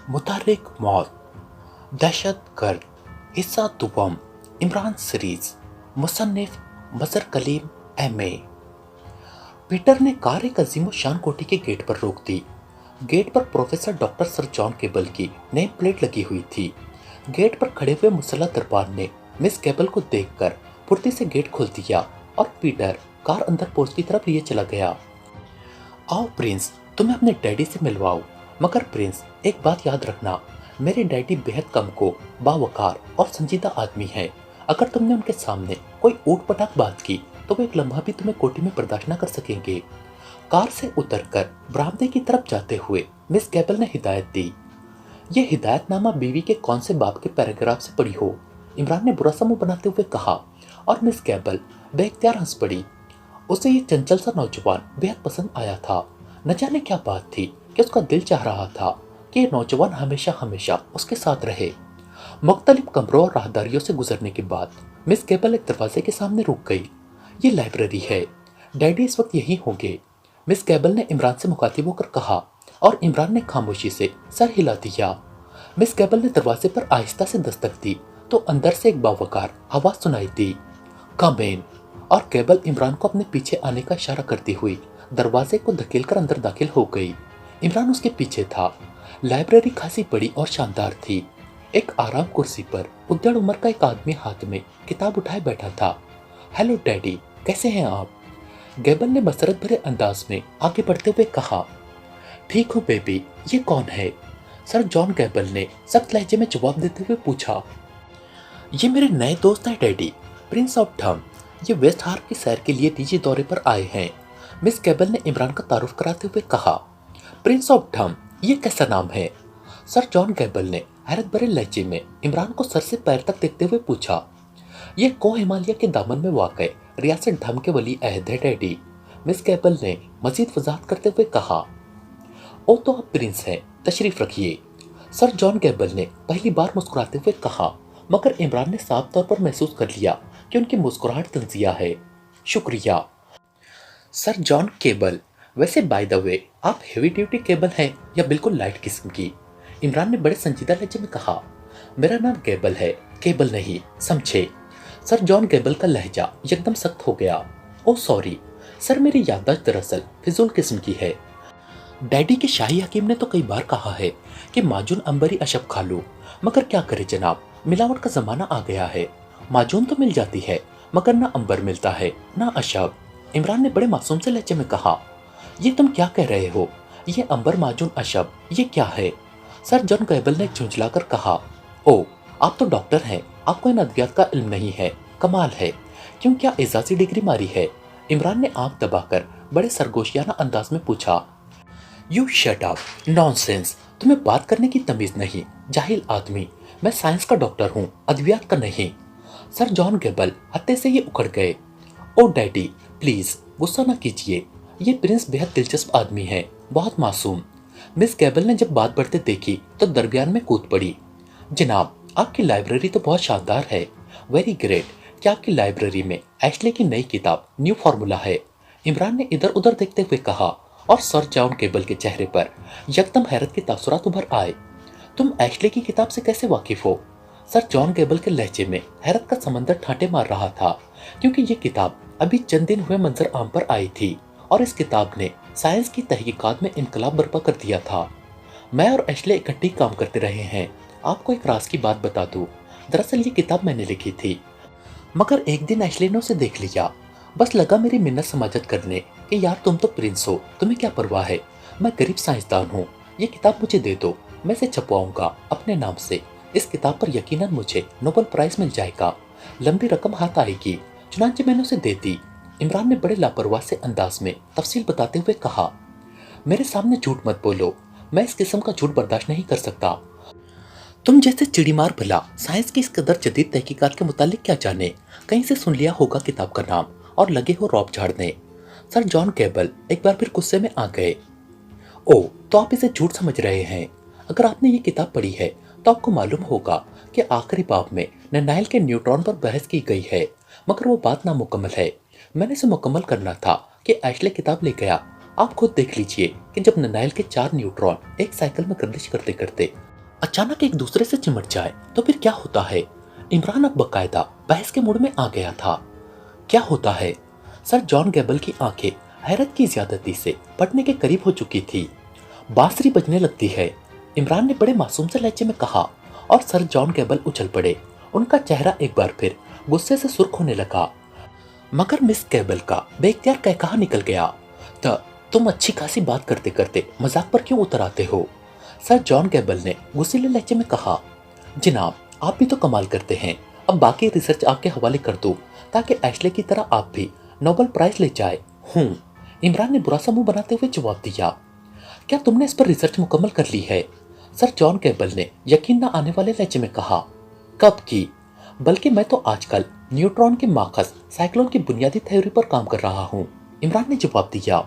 मुतहर्रिक मौत, दहशत गर्द, हिस्सा दुवम, इमरान सीरीज, मुसन्निफ मजहर कलीम एम.ए। पीटर ने कार एक अजीम शान कोठी के गेट पर रोक दी। गेट पर professor doctor sir John cable की नेम प्लेट लगी हुई थी। गेट पर खड़े हुए मुसल्लह दरबार ने मिस केबल को देखकर फुर्ती से गेट खोल दिया और पीटर कार अंदर पहुंचती तरफ लिए चला गया। आओ प्रिंस, तुम्हें अपने डैडी से मिलवाओ। मगर प्रिंस, एक बात याद रखना, मेरे डैडी बेहद कम को बावकार और संजीदा आदमी हैं। अगर तुमने उनके सामने कोई ऊट पटाख बात की तो वो एक लम्हा भी तुम्हें कोठी में बर्दाश्त न कर सकेंगे। कार से उतरकर बरामदे की तरफ जाते हुए मिस केबल ने हिदायत दी। ये हिदायतनामा बीवी के कौन से बाप के पैराग्राफ से पढ़ी हो? इमरान ने बुरा सा मुंह बनाते हुए कहा और मिस केबल बेख्तियार हंस पड़ी। उसे ये चंचल सा नौजवान बेहद पसंद आया था। न जाने क्या बात थी कि उसका दिल चाह रहा था कि ये नौजवान हमेशा हमेशा उसके साथ रहे। मुख्तलिफ कमरों और राहदारियों से गुजरने के बाद मिस केबल एक दरवाजे के सामने रुक गई। ये लाइब्रेरी है, डैडी इस वक्त यहीं होंगे, मिस केबल ने इमरान से मुखातिब होकर कहा और इमरान ने खामोशी से सर हिला दिया। मिस केबल ने दरवाजे पर आहिस्ता से दस्तक दी तो अंदर से एक बावकार आवाज सुनाई दी, कम इन। और केबल इमरान को अपने पीछे आने का इशारा करती हुई दरवाजे को धकेलकर अंदर दाखिल हो गई। इमरान उसके पीछे था। लाइब्रेरी खासी बड़ी और शानदार थी। एक आराम कुर्सी पर उद्दड़ उम्र का एक आदमी हाथ में किताब उठाए बैठा था। हेलो डैडी, कैसे हैं आप? केबल ने मसरत भरे अंदाज में आगे बढ़ते हुए कहा। ठीक हूँ बेबी, ये कौन है? सर जॉन केबल ने सख्त लहजे में जवाब देते हुए पूछा। ये मेरे नए दोस्त हैं डैडी, प्रिंस ऑफ थम। ये वेस्ट हार्प की सैर के लिए निजी दौरे पर आए हैं, मिस केबल ने इमरान का तारुफ कराते हुए कहा। प्रिंस ऑफ थम, ये कैसा नाम है? सर जॉन केबल ने हैरत भरे लहजे में इमरान को सर से पैर तक देखते हुए पूछा। ये को हिमालय के दामन में वाक़ रियासत धम के वली अहद है डैडी, मिस केबल ने मजीद वजाहत करते हुए कहा। ओ तो आप प्रिंस हैं, तशरीफ रखिए, सर जॉन केबल ने पहली बार मुस्कुराते हुए कहा। मगर इमरान ने साफ तौर पर महसूस कर लिया कि उनकी मुस्कुराहट तंजिया है। शुक्रिया सर जॉन केबल। वैसे बाय द वे, आप हेवी ड्यूटी केबल हैं या बिल्कुल लाइट किस्म की? इमरान ने बड़े संजीदा लहजे में कहा। मेरा नाम केबल है, केबल नहीं, समझे? सर जॉन केबल का लहजा एकदम सख्त हो गया। ओह सॉरी सर, मेरी याददाश्त दरअसल फिजूल किस्म की है। डैडी के शाही हकीम ने तो कई बार कहा है कि माजून अंबरी अशब खा लो, मगर क्या करे जनाब, मिलावट का जमाना आ गया है। माजून तो मिल जाती है मगर ना अंबर मिलता है ना अशब। इमरान ने बड़े मासूम से लहजे में कहा। ये तुम क्या कह रहे हो? ये अंबर माजून अशब ये क्या है? सर जॉन केबल ने झुंझलाकर कहा। ओ, आप तो डॉक्टर हैं, आपको इन अद्वियात का इल्म नहीं है, कमाल है। क्यों, क्या एजाजी डिग्री मारी है? इमरान ने आंख दबाकर बड़े सरगोशियाना अंदाज में पूछा। यू शट अप, नॉनसेंस, तुम्हें बात करने की तमीज नहीं, जाहिल आदमी। मैं साइंस का डॉक्टर हूँ, अद्वियात का नहीं। सर जॉन केबल हत्ते से ये उखड़ गए। ओ डैडी प्लीज गुस्सा ना कीजिए, ये प्रिंस बेहद दिलचस्प आदमी है, बहुत मासूम। मिस केबल ने जब बात बढ़ते देखी तो दरमियान में कूद पड़ी। जनाब, आपकी लाइब्रेरी तो बहुत शानदार है, वेरी ग्रेट। क्या आपकी लाइब्रेरी में एशले की नई किताब न्यू फार्मूला है? इमरान ने इधर उधर देखते हुए कहा और सर जॉन केबल के चेहरे पर यकदम हैरत के तासुरात उभर आए। तुम एशले की किताब से कैसे वाकिफ हो? सर जॉन केबल के लहजे में हैरत का समंदर ठाटे मार रहा था, क्योंकि ये किताब अभी चंद दिन हुए मंजर आम पर आई थी और इस किताब ने साइंस की तहकीकात में इनकलाब बर्पा कर दिया था। मैं और एशले इकट्ठे काम करते रहे हैं। आपको एक राज की बात बता दूं, दरअसल ये किताब मैंने लिखी थी, मगर एक दिन एशले ने उसे देख लिया। बस लगा मेरी मिन्नत समाजत करने कि यार तुम तो प्रिंस हो, तुम्हें क्या परवाह है, मैं गरीब साइंसदान हूँ, ये किताब मुझे दे दो, मैं इसे छपवाऊंगा अपने नाम से। इस किताब पर यकीनन मुझे नोबेल प्राइज मिल जाएगा, लंबी रकम हाथ आएगी। चुनांचे मैंने उसे दे दी। इमरान ने बड़े लापरवाह से अंदाज में तफसील बताते हुए कहा। मेरे सामने झूठ मत बोलो, मैं इस किस्म का झूठ बर्दाश्त नहीं कर सकता। तुम जैसे चिड़ीमार भला साइंस की इस कदर जदीद तहकीकात के मुतालिक क्या जाने, कहीं से सुन लिया होगा किताब का नाम और लगे हो रौब झाड़ने। सर जॉन केबल एक बार फिर गुस्से में आ गए। ओ, तो आप इसे झूठ समझ रहे हैं? अगर आपने ये किताब पढ़ी है तो आपको मालूम होगा कि आखिरी बाब में ननाइल के न्यूट्रॉन पर बहस की गई है, मगर वो बात नामुकम्मल है। मैंने इसे मुकम्मल करना था कि एशले किताब ले गया। आप खुद देख लीजिए कि जब ननाइल के 4 न्यूट्रॉन एक साइकिल में गर्दिश करते करते अचानक एक दूसरे से चिमट जाए तो फिर क्या होता है? इमरान अब बाकायदा बहस के मूड में आ गया था। क्या होता है? सर जॉन गैबल की आंखें हैरत की ज्यादती से फटने के करीब हो चुकी थी। बांसुरी बजने लगती है, इमरान ने बड़े मासूम से लहजे में कहा, और सर जॉन गैबल उछल पड़े। उनका चेहरा एक बार फिर गुस्से से सुर्ख होने लगा। मगर मिस गैबल का बेख्तियार कहकहा निकल गया। तुम अच्छी खासी बात करते करते मजाक पर क्यों उतर आते हो? सर जॉन गैबल ने गुस्सीले लहजे में कहा। जनाब, आप भी तो कमाल करते हैं। अब बाकी रिसर्च आपके हवाले कर दो ताकि एशले की तरह आप भी नोबेल प्राइज ले जाए। हूँ, इमरान ने बुरा सा मुंह बनाते हुए जवाब दिया। क्या तुमने इस पर रिसर्च मुकम्मल कर ली है? सर जॉन गैबल ने यकीन न आने वाले लहजे में कहा। कब की? बल्कि मैं तो आजकल न्यूट्रॉन के माखस साइक्लोन की बुनियादी थ्योरी पर काम कर रहा हूँ, इमरान ने जवाब दिया।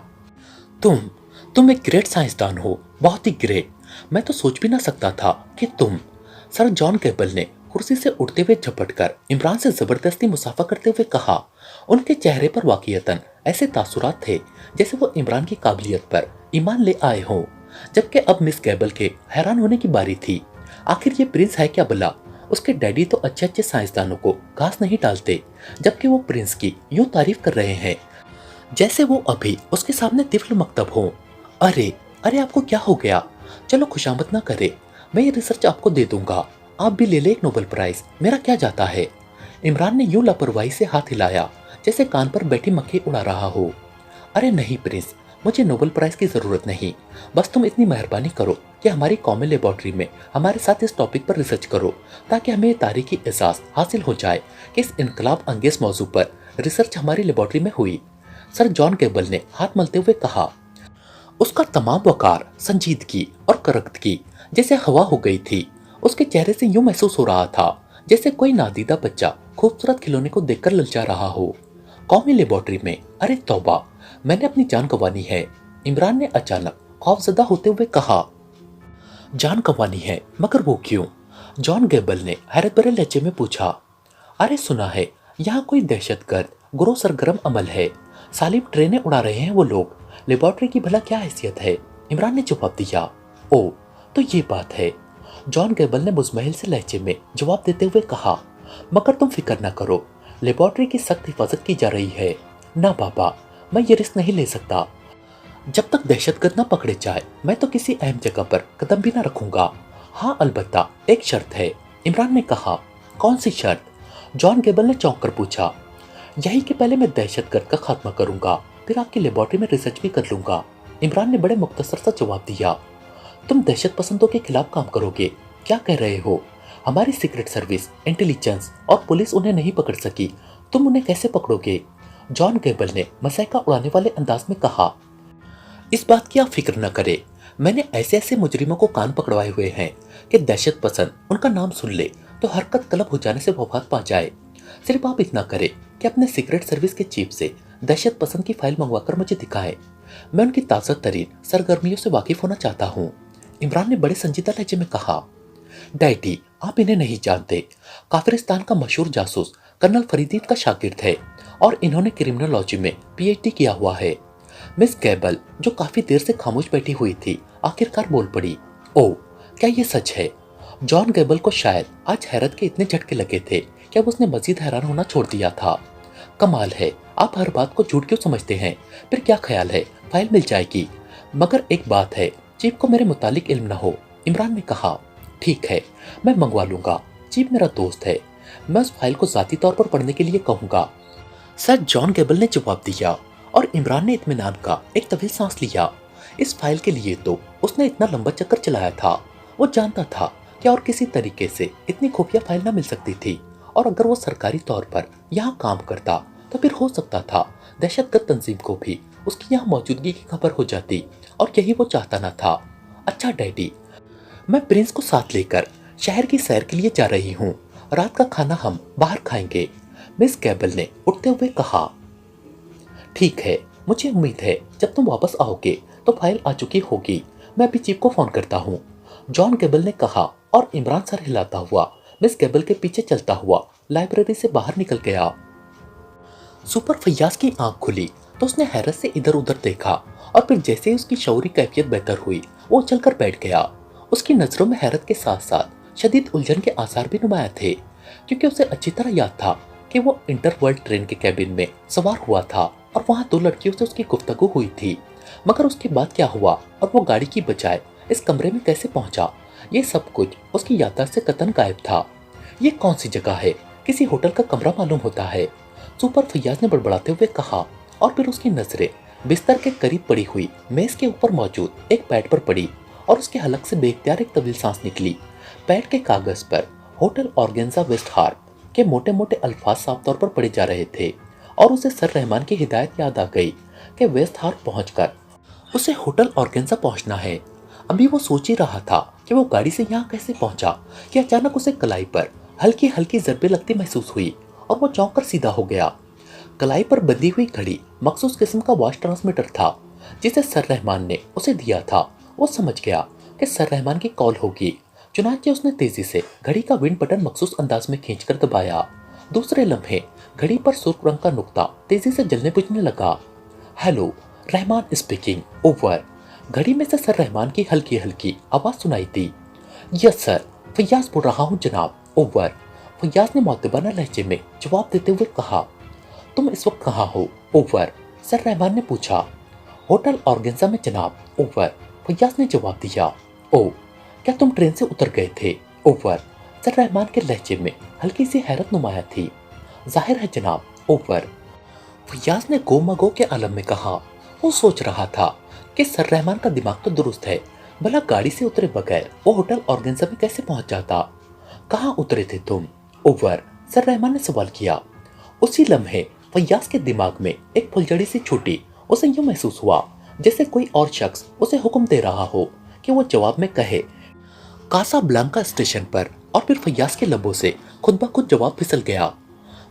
तुम एक ग्रेट साइंसदान हो, बहुत ही ग्रेट। मैं तो सोच भी ना सकता था कि तुम। सर जॉन गैबल ने कुर्सी से उठते हुए झपटकर इमरान से जबरदस्ती मुसाफा करते हुए कहा। उनके चेहरे पर वाकईतन ऐसे तासुरात थे जैसे वो इमरान की काबिलियत पर ईमान ले आए हों। जबकि अब मिस गैबल के हैरान होने की बारी थी। आखिर ये प्रिंस है क्या भला? उसके डैडी तो अच्छे अच्छे साइंसदानों को घास नहीं डालते, जबकि वो प्रिंस की यूं तारीफ कर रहे हैं जैसे वो अभी उसके सामने तिफल मकतब हो। अरे अरे, आपको क्या हो गया? चलो खुशामद ना करे, मैं ये रिसर्च आपको दे दूंगा। आप भी ले ले एक नोबेल प्राइज, मेरा क्या जाता है? इमरान ने यूं लापरवाही से हाथ हिलाया जैसे कान पर बैठी मक्खी उड़ा रहा हो। अरे नहीं प्रिंस, मुझे नोबेल प्राइज की जरूरत नहीं। बस तुम इतनी मेहरबानी करो कि हमारी कॉमन लेबोरेटरी में हमारे साथ इस टॉपिक पर रिसर्च करो ताकि हमें तारीखी एहसास हासिल हो जाए कि इस इनकलाब अंगेज मौजू पर रिसर्च हमारी लेबोरेटरी में हुई। सर जॉन गैबल ने हाथ मलते हुए कहा। उसका तमाम वकार, संजीदगी और करख्तगी जैसे हवा हो गई थी। उसके चेहरे से यूं महसूस हो रहा था जैसे कोई नादीदा बच्चा खूबसूरत खिलौने को देखकर ललचा रहा हो। कौमी लेबोरेटरी में? अरे तौबा, मैंने अपनी जान गंवानी है, इमरान ने अचानक खौफजदा होते हुए कहा। जान गंवानी है? मगर वो क्यों? जॉन गैबल ने हैरत भरे लहजे में पूछा। अरे सुना है यहाँ कोई दहशतगर्द गुरो सरगर्म अमल है। सालिम ट्रेनें उड़ा रहे हैं वो लोग। लेबोरेटरी की भला क्या हैसियत है? इमरान ने जवाब दिया। ओ, तो ये बात है, जॉन गैबल ने मुजमहिल से लहजे में जवाब देते हुए कहा। मगर तुम फिक्र ना करो, लेबोरेटरी की सख्त हिफाजत की जा रही है। ना बाबा, मैं ये रिस्क नहीं ले सकता। जब तक दहशतगर्द ना पकड़े जाए मैं तो किसी अहम जगह पर कदम भी ना रखूंगा। हाँ अलबत्ता एक शर्त है, इमरान ने कहा। कौन सी शर्त? जॉन गैबल ने चौंक कर पूछा। यही कि पहले मैं दहशतगर्द का खात्मा करूंगा, फिर आपकी लेबोरेटरी में रिसर्च भी कर लूंगा, इमरान ने बड़े मुख्तसर सा जवाब दिया। तुम दहशत पसंदों के खिलाफ काम करोगे? क्या कह रहे हो? हमारी सीक्रेट सर्विस, इंटेलिजेंस और पुलिस उन्हें नहीं पकड़ सकी, तुम उन्हें कैसे पकड़ोगे? जॉन गैबल ने मसाइका उड़ाने वाले अंदाज में कहा। इस बात की आप फिक्र न करें, मैंने ऐसे ऐसे मुजरिमों को कान पकड़वाए हुए हैं कि दहशत पसंद उनका नाम सुन ले तो हरकत तलब हो जाने से वफात पा जाए। सिर्फ आप इतना करें कि अपने सीक्रेट सर्विस के चीफ से दहशत पसंद की फाइल मंगवाकर मुझे दिखाएं। मैं उनकी ताज़ा तरीन सरगर्मियों से वाकिफ होना चाहता हूँ, इमरान ने बड़े संजीदा लहजे में कहा। डैडी, आप इन्हें नहीं जानते। काफिरिस्तान का मशहूर जासूस कर्नल फरीदीन का शागिर्द है और इन्होंने क्रिमिनोलॉजी में पीएचडी किया हुआ है। मिस गैबल, जो काफी देर से खामोश बैठी हुई थी, आखिरकार बोल पड़ी। ओ, क्या ये सच है? जॉन गैबल को शायद आज हैरत के इतने झटके लगे थे कि अब उसने मजीद हैरान होना छोड़ दिया था। कमाल है, आप हर बात को झूठ क्यों समझते हैं? फिर क्या ख्याल है, फाइल मिल जाएगी। मगर एक बात है, चीफ को मेरे मुतालिक इल्म न हो, इमरान ने कहा। ठीक है, मैं मंगवा लूंगा, चीफ मेरा दोस्त है, मैं उस फाइल को जाती तौर पर पढ़ने के लिए कहूंगा, सर जॉन गैबल ने जवाब दिया। और इमरान ने इत्मीनान का एक तवील सांस लिया। इस फाइल के लिए तो उसने इतना लंबा चक्कर चलाया था। वो जानता था कि और किसी तरीके से इतनी खुफिया फाइल ना मिल सकती थी, और अगर वो सरकारी तौर पर यहाँ काम करता तो फिर हो सकता था दहशतगर्द तंजीम को भी उसकी यहाँ मौजूदगी की खबर हो जाती, और यही वो चाहता ना था। अच्छा डैडी, मैं प्रिंस को साथ लेकर शहर की सैर के लिए जा रही हूँ, रात का खाना हम बाहर खाएंगे, मिस गैबल ने उठते हुए कहा। ठीक है, मुझे उम्मीद है जब तुम वापस आओगे तो फाइल आ चुकी होगी, मैं अभी चीफ को फोन करता हूँ, जॉन गैबल ने कहा, और इमरान सर हिलाता हुआ मिस गैबल के पीछे चलता हुआ लाइब्रेरी से बाहर निकल गया। सुपर फैयाज की आंख खुली तो उसने हैरत से इधर उधर देखा, और फिर जैसे ही उसकी शौरी कैफियत बेहतर हुई वो उछलकर बैठ गया। उसकी नजरों में हैरत के साथ साथ शदीद उलझन के आसार भी नुमाया थे, क्योंकि उसे अच्छी तरह याद था कि वो इंटरवर्ल्ड ट्रेन के कैबिन में सवार हुआ था और वहां दो लड़कियों से उसकी गुफ्तगू हुई थी। मगर उसके बाद क्या हुआ और वो गाड़ी की बजाय इस कमरे में कैसे पहुंचा, ये सब कुछ उसकी याददाश्त से कतन गायब था। ये कौन सी जगह है? किसी होटल का कमरा मालूम होता है, सुपर फैयाज ने बड़बड़ाते हुए कहा, और फिर उसकी नजरें बिस्तर के करीब पड़ी हुई मेज के ऊपर मौजूद एक पैड पर पड़ी और उसके हलक से बेख्तियार एक तवील सांस निकली। पैड के कागज पर होटल ऑर्गेन्जा वेस्ट हार्प के मोटे मोटे अल्फाज साफ तौर पर पढ़े जा रहे थे और उसे सर रहमान की हिदायत याद आ गई कि वेस्ट हार्प पहुंचकर उसे होटल ऑर्गेन्जा पहुंचना है। अभी वो सोच ही रहा था कि वो गाड़ी से यहाँ कैसे पहुंचा कि अचानक उसे कलाई पर हल्की हल्की ज़रबें लगती महसूस हुई और वो चौंक कर सीधा हो गया। कलाई पर बंधी हुई घड़ी मखसूस किस्म का वॉच ट्रांसमीटर था जिसे सर रहमान ने उसे दिया था। वो समझ गया कि सर रहमान की कॉल होगी, चुनांचे उसने तेजी से घड़ी का विंड बटन मखसूस अंदाज में खींचकर दबाया। दूसरे लम्हे घड़ी पर सुर्ख रंग का नुक्ता तेजी से जलने बुझने लगा। Hello, Rahman speaking, over. घड़ी में से सर रहमान की हल्की हल्की आवाज सुनाई दी। यस सर, फैयाज बोल रहा हूँ जनाब, ओवर। फैयाज ने मुअद्दबाना लहजे में जवाब देते हुए कहा। तुम इस वक्त कहाँ हो, ओवर? सर रहमान ने पूछा। होटल ऑर्गेन्जा में जनाब, ओवर। फैयाज ने जवाब दिया। ओ, क्या तुम ट्रेन से उतर गए थे, ओवर? सर रहमान के लहजे में हल्की सी हैरत नुमाया थी। जाहिर है जनाब, ओवर। फैयाज ने गोमगो के आलम में कहा। वो सोच रहा था कि सर रहमान का दिमाग तो दुरुस्त है, भला गाड़ी से उतरे बगैर वो होटल ऑर्गेन्जा में कैसे पहुंच जाता? कहाँ उतरे थे तुम, ओवर? सर रहमान ने सवाल किया। उसी लम्हे फैयाज के दिमाग में एक फुलझड़ी सी छूटी। उसे यूं महसूस हुआ जैसे कोई और शख्स उसे हुक्म दे रहा हो कि वो जवाब में कहे कासाब्लांका स्टेशन पर, और फिर फैयाज के लबों से खुद ब खुद जवाब फिसल गया।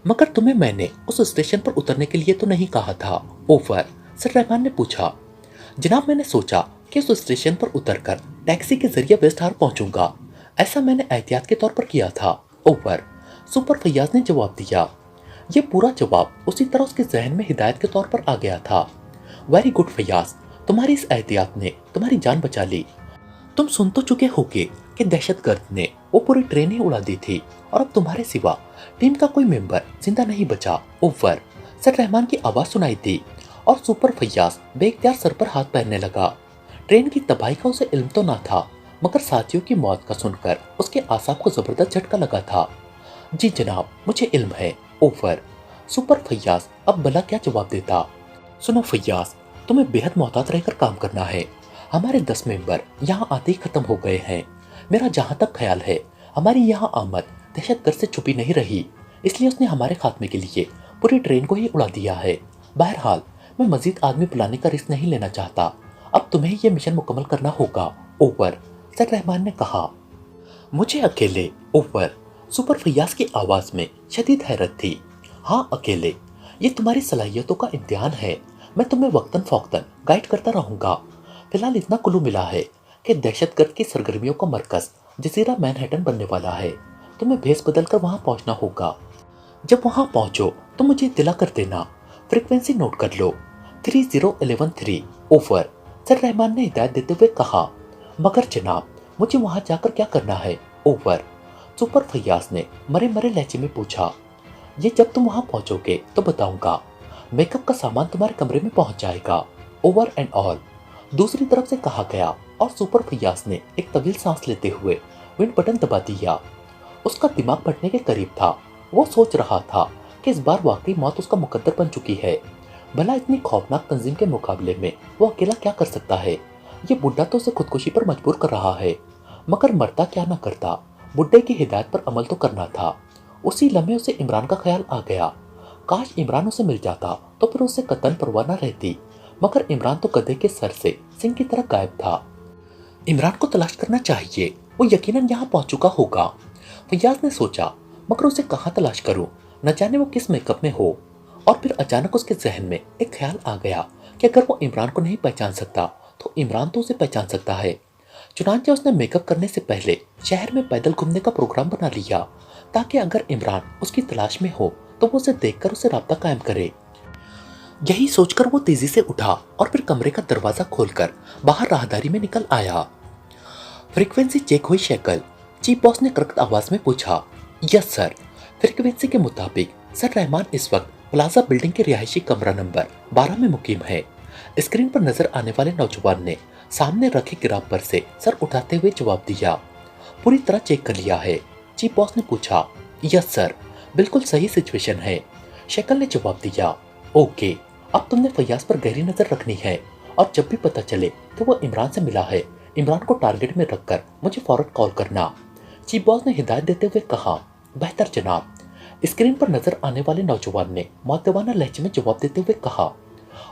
मगर तुम्हें मैंने उस स्टेशन पर उतरने के लिए तो नहीं कहा था, ओवर? सर रहमान ने पूछा। जनाब, मैंने सोचा कि उस स्टेशन पर उतरकर टैक्सी के जरिए वेस्ट हार्प पहुंचूंगा। ऐसा मैंने एहतियात के तौर पर किया था, ओवर। सुपर फैयाज ने जवाब दिया। ये पूरा जवाब उसी तरह उसके जहन में हिदायत के तौर पर आ गया था। वेरी गुड फैयाज, तुम्हारी इस एहतियात ने तुम्हारी जान बचा ली। तुम सुन तो चुके होगे कि दहशतगर्द ने वो पूरी ट्रेन ही उड़ा दी थी और अब तुम्हारे सिवा टीम का कोई मेंबर जिंदा नहीं बचा, ओवर। सर रहमान की आवाज सुनाई दी और सुपर फैयाज बेख्तियार सर पर हाथ पहनने लगा। ट्रेन की तबाही का उसे इल्म तो ना था, मगर साथियों की मौत का सुनकर उसके आसाब को जबरदस्त झटका लगा था। जी जनाब, मुझे इल्म है, ओवर। सुपर फैयाज अब भला क्या जवाब देता? सुनो फैयाज, तुम्हें बेहद मोहतात रहकर काम करना है। हमारे 10 मेंबर यहाँ आते ही खत्म हो गए हैं। मेरा जहाँ तक ख्याल है, हमारी यहाँ आमद दहशतगर्द से छुपी नहीं रही, इसलिए उसने हमारे खात्मे के लिए पूरी ट्रेन को ही उड़ा दिया है। बहरहाल, मैं मजीद आदमी बुलाने का रिस्क नहीं लेना चाहता। अब तुम्हें यह मिशन मुकम्मल करना होगा, ओवर। सर रहमान ने कहा। मुझे अकेले, ओवर। सुपर फैयाज की आवाज में शदीद हैरत थी। हाँ, अकेले। ये तुम्हारी सलाहियतों का इम्तिहान है। मैं तुम्हें वक्तन फौक्तन गाइड करता रहूंगा। फिलहाल इतना कुल्लू मिला है कि दहशतगर्द की सरगर्मियों का मरकज जजीरा मैनहट्टन बनने वाला है। तुम्हें भेस बदल कर वहां पहुंचना होगा। जब वहां पहुंचो तो मुझे इत्तला कर देना। फ्रीक्वेंसी नोट कर लो, 30113, ओवर। सर रहमान ने हिदायत देते हुए कहा। मगर जनाब, मुझे वहां जाकर क्या करना है, ओवर? सुपर फैयाज ने मरे मरे लहजे में पूछा। ये जब तुम वहां पहुंचोगे तो बताऊंगा। मेकअप का सामान तुम्हारे कमरे में पहुंच जाएगा, ओवर एंड ऑल। दूसरी तरफ से कहा गया और सुपर फैयाज ने एक तवील सांस लेते हुए विंड बटन दबा दिया। उसका दिमाग फटने के करीब था। वो सोच रहा था कि इस बार वाकई मौत उसका मुकद्दर बन चुकी है। भला इतनी खौफनाक तंजीम के मुकाबले में वो अकेला क्या कर सकता है? ये बुड्ढा तो उसे खुदकुशी पर मजबूर कर रहा है, मगर मरता क्या ना करता। बुड्ढे की हिदायत पर अमल तो करना था। उसी लम्हे उसे इमरान का ख्याल आ गया। काश इमरान उसे मिल जाता तो फिर उससे कतन परवाह न रहती, मगर इमरान तो गधे के सर से सिंह की तरह गायब था। इमरान को तलाश करना चाहिए, वो यकीनन यहाँ पहुंच चुका होगा। फैयाज ने सोचा, मगर उसे कहाँ तलाश करूं? न जाने वो किस मेकअप में हो। और फिर अचानक उसके जहन में एक ख्याल आ गया कि अगर वो इमरान को नहीं पहचान सकता तो इमरान तो उसे पहचान सकता है। चुनांचे उसने मेकअप करने से पहले शहर में पैदल घूमने का प्रोग्राम बना लिया, ताकि अगर इमरान उसकी तलाश में हो तो वो उसे देखकर उसे राब्ता कायम करे। यही सोचकर वो तेजी से उठा और फिर कमरे का दरवाजा खोलकर बाहर राहदारी में निकल आया। फ्रीक्वेंसी चेक हुई शक्ल। चीफ बॉस ने करकत आवाज में पूछा। Yes sir. फ्रीक्वेंसी के मुताबिक सर रहमान इस वक्त प्लाजा बिल्डिंग के रिहायशी कमरा नंबर 12 में मुकीम है। स्क्रीन पर नजर आने वाले नौजवान ने सामने रखे किताब पर से सर उठाते हुए जवाब दिया। पूरी तरह चेक कर लिया है। चीफ बॉस ने पूछा। यस सर, बिल्कुल सही सिचुएशन है। शक्ल ने जवाब दिया। ओके, अब तुमने फैयाज पर गहरी नजर रखनी है और जब भी पता चले कि वो इमरान से मिला है, इमरान को टारगेट में रखकर मुझे फौरन कॉल करना। चीफ बॉस ने हिदायत देते हुए कहा। बेहतर जनाब। स्क्रीन पर नजर आने वाले नौजवान ने मुअद्दबाना लहजे में जवाब देते हुए कहा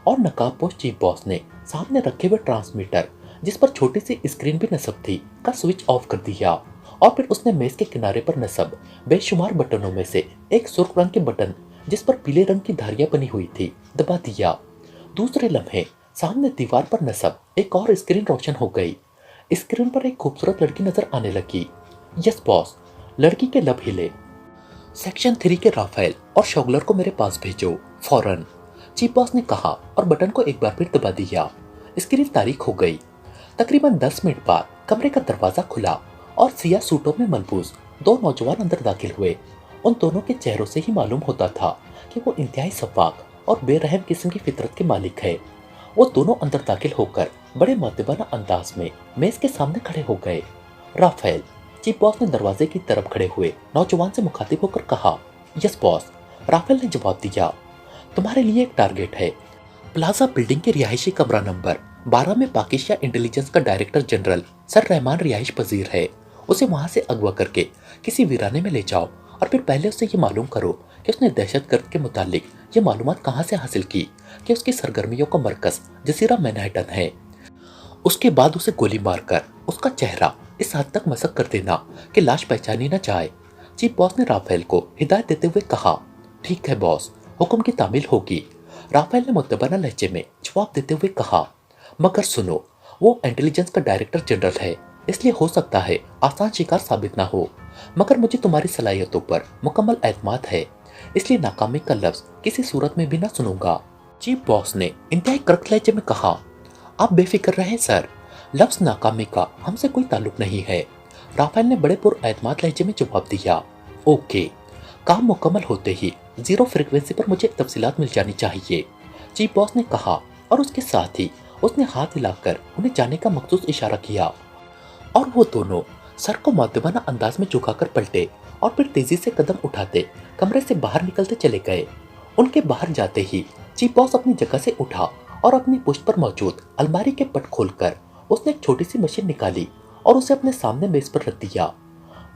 और नकाबपोश चीफ बॉस ने सामने रखे हुए ट्रांसमीटर, जिस पर छोटी सी स्क्रीन भी नस्ब थी, का स्विच ऑफ कर दिया और फिर उसने मेज के किनारे पर नस्ब बेशुमार बटनों में से एक सुर्ख रंग के बटन, जिस पर पीले रंग की धारियां बनी हुई थी, दबा दिया। दूसरे लम्हे सामने दीवार पर नस्ब एक और स्क्रीन रोशन हो गई। स्क्रीन पर एक खूबसूरत लड़की नजर आने लगी। Yes boss. लड़की के लब हिले। सेक्शन 3 के राफेल और शॉगलर को मेरे पास भेजो फौरन, चीफ बॉस ने कहा और बटन को एक बार फिर दबा दिया। स्क्रीन तारीख हो गई। तकरीबन 10 मिनट बाद कमरे का दरवाजा खुला और सियाह सूटों में मलबूस 2 नौजवान अंदर दाखिल हुए। उन दोनों के चेहरों से ही मालूम होता था कि वो इंतहाई सफाक और बेरहम किस्म की फितरत के मालिक है। वो दोनों अंदर दाखिल होकर बड़े मुअद्दबाना अंदाज में मेज के सामने खड़े हो गए। राफेल। चीफ बॉस ने दरवाजे की तरफ खड़े हुए नौजवान से मुखातिब होकर कहा। Yes boss. राफेल ने जवाब दिया। तुम्हारे लिए एक टारगेट है। प्लाजा बिल्डिंग के रिहायशी कमरा नंबर 12 में पाकिस्तान इंटेलिजेंस का डायरेक्टर जनरल सर रहमान रिहाइश पजीर है। उसे वहां से अगवा करके किसी वीराने में ले जाओ और फिर पहले उससे ये मालूम करो कि उसने दहशतगर्द के मुतालिक ये मालूमात कहां से हासिल की कि उसकी सरगर्मियों का मरकज जजीरा मैनहट्टन है। उसके बाद उसे गोली मारकर उसका चेहरा इस हद तक मसक कर देना कि लाश पहचानी न जाए। चीफ बॉस ने राफेल को हिदायत देते हुए कहा। ठीक है बॉस, हुक्म की तामील होगी। राफेल ने मुतबना लहजे में जवाब देते हुए कहा। मगर सुनो, वो इंटेलिजेंस का डायरेक्टर जनरल है, इसलिए हो सकता है आसान शिकार साबित ना हो, मगर मुझे तुम्हारी सलाहियतों पर मुकम्मल एतमाद है, इसलिए नाकामी का लफ्ज किसी सूरत में भी ना सुनूंगा। चीफ बॉस ने इंतहाई कड़क लहजे में कहा। आप बेफिक्र रहें सर, लफ्ज नाकामी का हमसे कोई ताल्लुक नहीं है। राफेल ने बड़े पुरएतमाद लहजे में जवाब दिया। ओके, काम मुकम्मल होते ही 0 फ्रीक्वेंसी पर मुझे तफसीलात मिल जानी चाहिए, चीफ बॉस ने कहा और उसके साथ ही उसने हाथ हिलाकर उन्हें जाने का मखसूस इशारा किया और वो दोनों सर को मुअद्दबाना अंदाज में झुकाकर पलटे और फिर तेजी से कदम उठाते कमरे से बाहर निकलते चले गए। उनके बाहर जाते ही चीफ बॉस अपनी जगह से उठा और अपनी पुश्त पर मौजूद अलमारी के पट खोलकर उसने एक छोटी सी मशीन निकाली और उसे अपने सामने मेज पर रख दिया।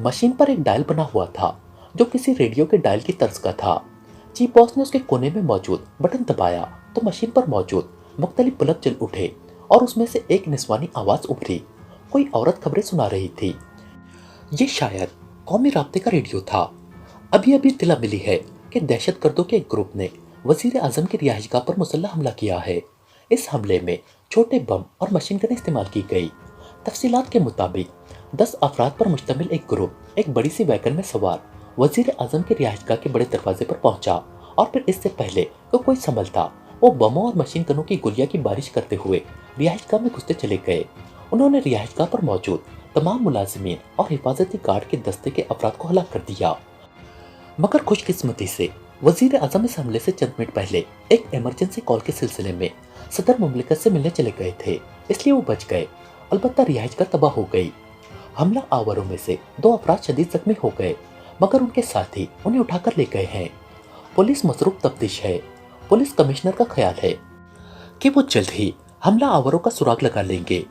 मशीन पर एक डायल बना हुआ था जो किसी रेडियो के डायल की तर्ज का था। चीफ बॉस ने उसके कोने में मौजूद बटन दबाया तो मशीन पर मौजूद मुख्तलिफ बल्ब जल उठे और उसमें से एक निस्वानी आवाज उभरी। कोई औरत खबरें सुना रही थी। ये शायद कौमी राब्ते का रेडियो था। अभी अभी इत्तला मिली है कि दहशतगर्दों के एक ग्रुप ने वजीर आजम की रिहाइशगाह पर मुसल्लह हमला किया है। इस हमले में छोटे बम और मशीन गन इस्तेमाल की गई। तफसीलात के मुताबिक 10 अफराद पर मुश्तमिल एक ग्रुप एक बड़ी सी वैगन में सवार वजीर आजम के रिहाइशगाह के बड़े दरवाजे पर पहुंचा और फिर इससे पहले कि कोई संभलता वो बमों और मशीन गनों की गोलियां की बारिश करते हुए रिहाइशगाह में घुसते चले गए। उन्होंने रिहाइशगाह पर मौजूद तमाम मुलाजिमीन और हिफाजती गार्ड के दस्ते के अफराद को हलाक कर दिया। मगर खुशकिस्मती से वजीर आजम इस हमले से चंद मिनट पहले एक इमरजेंसी कॉल के सिलसिले में सदर मुमलिकत से मिलने चले गए थे, इसलिए वो बच गए। अलबत्ता रिहाइशगाह तबाह हो गई। हमला आवरों में से 2 अफराद शदीद जख्मी हो गए, मगर उनके साथी उन्हें उठाकर ले गए हैं। पुलिस मसरूफ तफ्तीश है। पुलिस कमिश्नर का ख्याल है कि वो जल्द ही हमला आवरों का सुराग लगा लेंगे।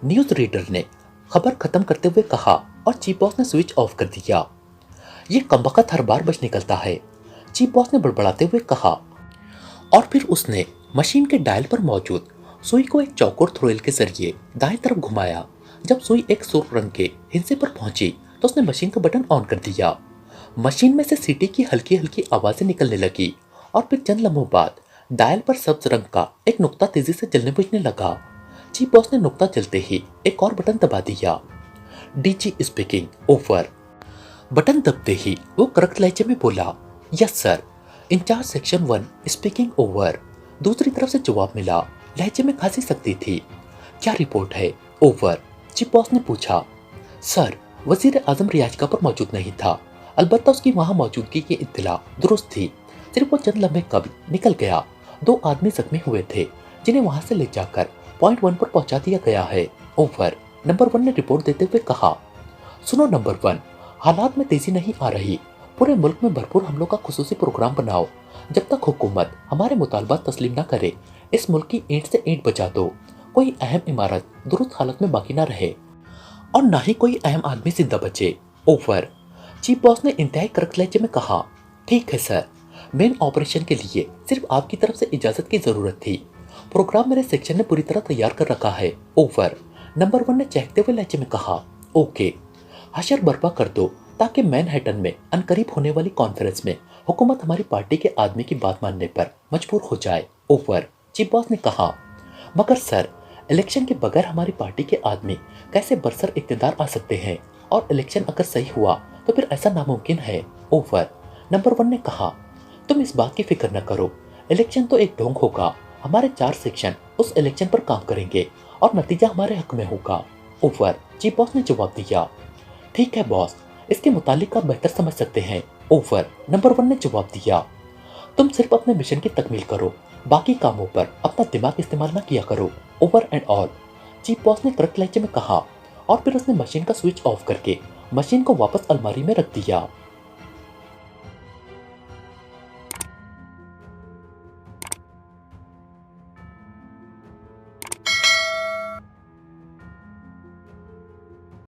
न्यूज रीडर ने खबर खत्म करते हुए कहा और चीफ बॉस ने स्विच ऑफ कर दिया। ये कमबख्त हर बार बच निकलता है, चीफ बॉस ने बड़बड़ाते हुए कहा और फिर उसने मशीन के डायल पर मौजूद सुई को एक चौकोर थ्रोइल के जरिए दाएं तरफ घुमाया। जब सुई एक सुर्ख रंग के हिस्से पर पहुंची तो उसने मशीन का बटन ऑन कर दिया। मशीन में से सीटी की हल्की हल्की आवाजें निकलने लगी और फिर चंद लम्हों बाद डायल पर सब्ज रंग का एक नुक्ता तेजी से जलने बुझने लगा। चीफ बॉस ने नुक्ता जलते ही एक और बटन दबा दिया। DG speaking over. बटन दबते ही वो करक लहजे में बोला। Yes sir, incharge section 1 speaking over. दूसरी तरफ से जवाब मिला। लहजे में खांसी सकती थी। क्या रिपोर्ट है? ओवर। चीफ बॉस ने पूछा। सर, वजीर आजम रियाज कपूर मौजूद नहीं था, अलबत्ता उसकी वहां मौजूदगी की इत्तला दुरुस्त थी। सिर्फ वो चंद लम्हे कब निकल गया। 2 आदमी जख्मी हुए थे जिन्हें वहां से ले जाकर पॉइंट 1 पर पहुंचा दिया गया है। ओवर। नंबर 1 ने रिपोर्ट देते हुए कहा। सुनो नंबर 1, हालात में तेजी नहीं आ रही। पूरे मुल्क में भरपूर हमलों का खुसूसी प्रोग्राम बनाओ। जब तक हुकूमत हमारे मुतालबात तस्लीम न करे, इस मुल्क की ईंट से ईंट बचा दो। कोई अहम इमारत दुरुस्त हालत में बाकी न रहे और ना ही कोई अहम आदमी जिंदा बचे। ओवर। चीफ बॉस ने इंतहाई कड़क लहजे में कहा। ठीक है सर, मेन ऑपरेशन के लिए सिर्फ आपकी तरफ से इजाजत की जरूरत थी। प्रोग्राम मेरे सेक्शन ने पूरी तरह तैयार कर रखा है। ओवर। नंबर 1 ने चहकते हुए लहजे में कहा। ओके, हशर बर्पा कर दो ताकि मैनहट्टन में अनकरीब होने वाली कॉन्फ्रेंस में हुकूमत हमारी पार्टी के आदमी की बात मानने पर मजबूर हो जाए। ओवर। चीफ बॉस ने कहा। मगर सर, इलेक्शन के बगैर हमारी पार्टी के आदमी कैसे बरसर इक़्तिदार आ सकते हैं, और इलेक्शन अगर सही हुआ तो फिर ऐसा नामुमकिन है। ओवर। नंबर 1 ने कहा। तुम इस बात की फिक्र न करो, इलेक्शन तो एक ढोंग होगा। हमारे 4 सेक्शन उस इलेक्शन पर काम करेंगे और नतीजा हमारे हक में होगा। ओवर। चीफ बॉस ने जवाब दिया। ठीक है बॉस, इसके मुतालिक आप बेहतर समझ सकते हैं। ओवर। नंबर 1 ने जवाब दिया। तुम सिर्फ अपने मिशन की तकमील करो, बाकी कामों पर अपना दिमाग इस्तेमाल न किया करो। Over and all. Chief boss ने कड़क लहजे में कहा और फिर उसने मशीन का स्विच ऑफ करके मशीन को वापस अलमारी में रख दिया।